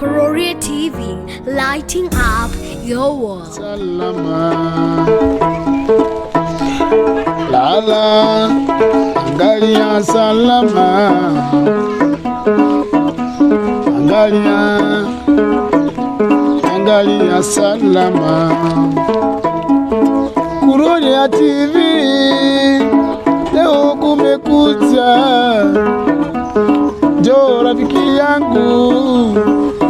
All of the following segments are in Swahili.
Kururia TV, lighting up your world. Salama, lala, angalia salama, angalia salama. Kururia TV, leo kumekucha. Njoo rafiki yangu,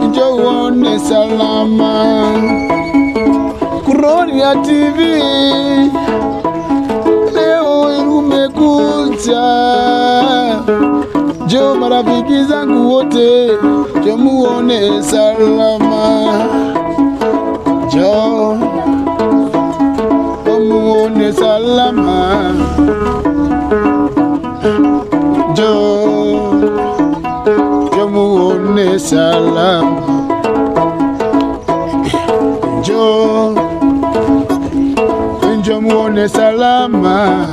njoo uone salama. Kururia TV, leo umekuja. Njoo marafiki zangu wote, njoo muone salama. Njoo muone salama. Njoo muone salama. Njoo muone salama.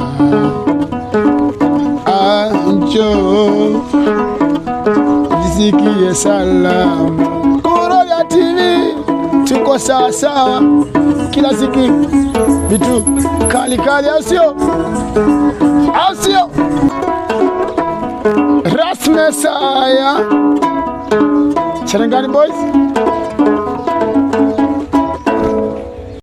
Njoo jisikie salama. Kururia TV, tuko sawa sawa kila siku, vitu kali kali, au sio? Au sio? Rasmi saya Cherengani boys.